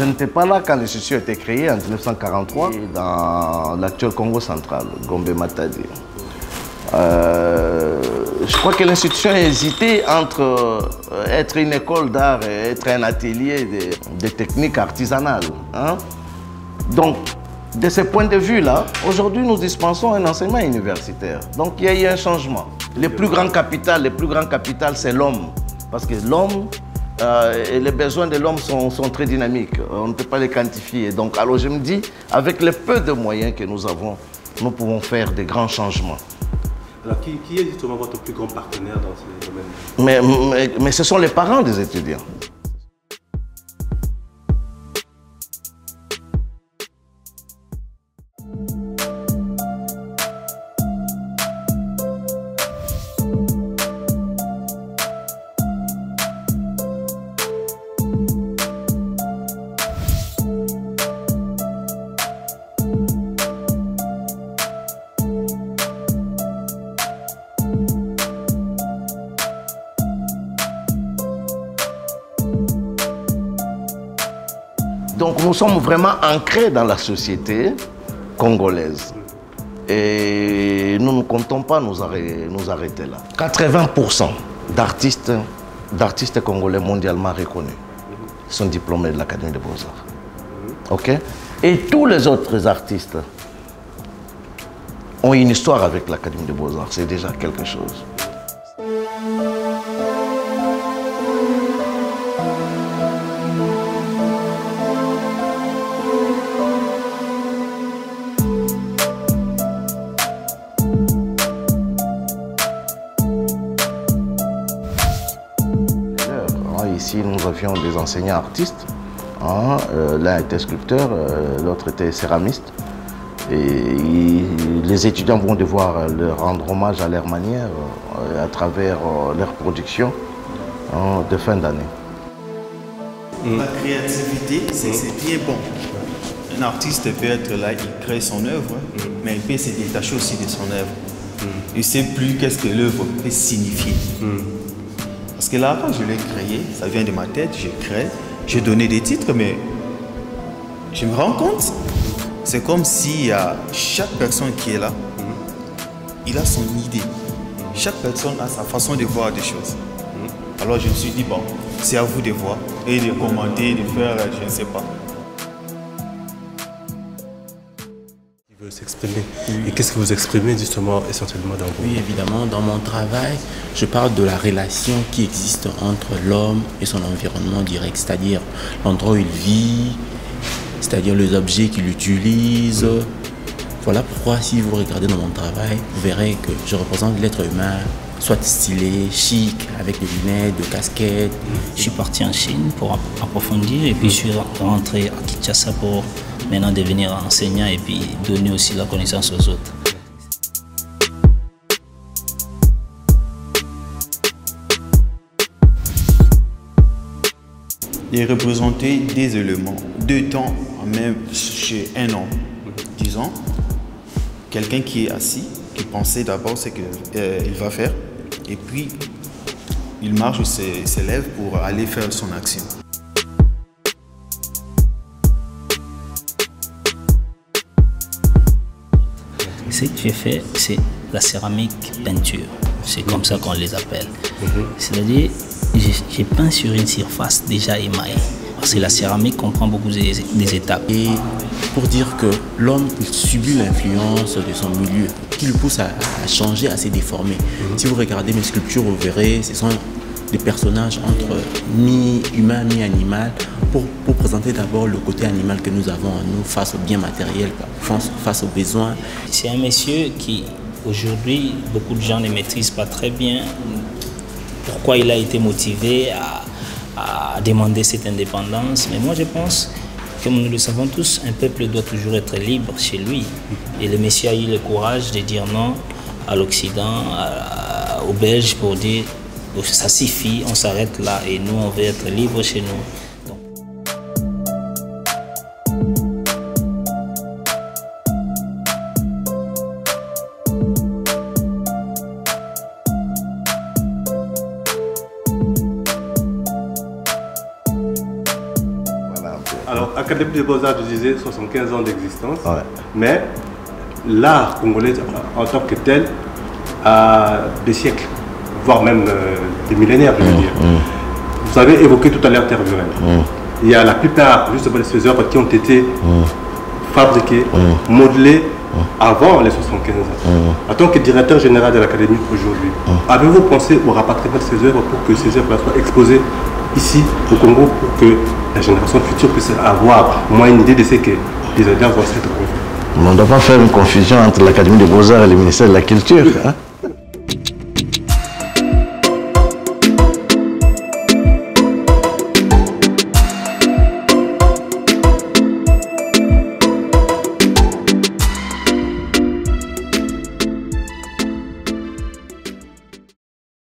Je n'étais pas là quand l'institution a été créée en 1943 dans l'actuel Congo central, Gombe-Matadi. Je crois que l'institution a hésité entre être une école d'art et être un atelier de techniques artisanales. Hein? Donc, de ce point de vue-là, aujourd'hui, nous dispensons un enseignement universitaire. Donc, il y a eu un changement. Le plus grand capital, c'est l'homme. Parce que l'homme et les besoins de l'homme sont très dynamiques. On ne peut pas les quantifier. Donc, alors je me dis, avec le peu de moyens que nous avons, nous pouvons faire de grands changements. Alors, qui est justement votre plus grand partenaire dans ce domaine? Mais ce sont les parents des étudiants. Donc nous sommes vraiment ancrés dans la société congolaise. Et nous ne comptons pas nous arrêter là. 80% d'artistes congolais mondialement reconnus sont diplômés de l'Académie des Beaux-Arts. OK? Et tous les autres artistes ont une histoire avec l'Académie des Beaux-Arts. C'est déjà quelque chose. Ici, nous avions des enseignants artistes. Hein, l'un était sculpteur, l'autre était céramiste. Et les étudiants vont devoir leur rendre hommage à leur manière, à travers leur production de fin d'année. La créativité, c'est bien bon. Un artiste peut être là, il crée son œuvre, mais il peut se détacher aussi de son œuvre. Il ne sait plus qu'est-ce que l'œuvre peut signifier. Parce que là, quand je l'ai créé, ça vient de ma tête, je crée, j'ai donné des titres, mais je me rends compte, c'est comme si chaque personne qui est là, il a son idée. Chaque personne a sa façon de voir des choses. Alors je me suis dit, bon, c'est à vous de voir et de commenter, de faire, je ne sais pas. Il veut s'exprimer. Et qu'est-ce que vous exprimez justement essentiellement dans vous? Oui, évidemment, dans mon travail, je parle de la relation qui existe entre l'homme et son environnement direct, c'est-à-dire l'endroit où il vit, c'est-à-dire les objets qu'il utilise. Voilà pourquoi, si vous regardez dans mon travail, vous verrez que je représente l'être humain, soit stylé, chic, avec des lunettes, des casquettes. Je suis parti en Chine pour approfondir et puis je suis rentré à Kinshasa pour maintenant devenir enseignant et puis donner aussi la connaissance aux autres. Et représenter des éléments, deux temps, même chez un homme, disons, quelqu'un qui est assis, qui pensait d'abord ce qu'il va faire, et puis il marche, se lève pour aller faire son action. Ce que j'ai fait, c'est la céramique peinture. C'est comme ça qu'on les appelle. C'est-à-dire, j'ai peint sur une surface déjà émaillée. Parce que la céramique comprend beaucoup des étapes. Et pour dire que l'homme subit l'influence de son milieu, qui le pousse à changer, à se déformer. Si vous regardez mes sculptures, vous verrez, ce sont des personnages entre mi-humain, mi-animal, pour présenter d'abord le côté animal que nous avons en nous face au bien matériel, face aux besoins. C'est un monsieur qui, aujourd'hui, beaucoup de gens ne maîtrisent pas très bien pourquoi il a été motivé à demander cette indépendance. Mais moi, je pense, comme nous le savons tous, un peuple doit toujours être libre chez lui. Et le monsieur a eu le courage de dire non à l'Occident, aux Belges, pour dire ça suffit, on s'arrête là et nous, on veut être libre chez nous. Alors, Académie des Beaux-Arts, je disais, 75 ans d'existence. Ouais. Mais l'art congolais en tant que tel a des siècles, voire même des millénaires, je veux dire. Vous avez évoqué tout à l'heure Terre Burel. Il y a la plupart justement de ces œuvres qui ont été fabriquées, modelées avant les 75 ans. En tant que directeur général de l'Académie aujourd'hui, avez-vous pensé au rapatriement de ces œuvres pour que ces œuvres soient exposées ici au Congo pour que la génération future puisse avoir au moins une idée de ce que les auteurs vont être confiés? On ne doit pas faire une confusion entre l'Académie des Beaux-Arts et le ministère de la Culture. Hein?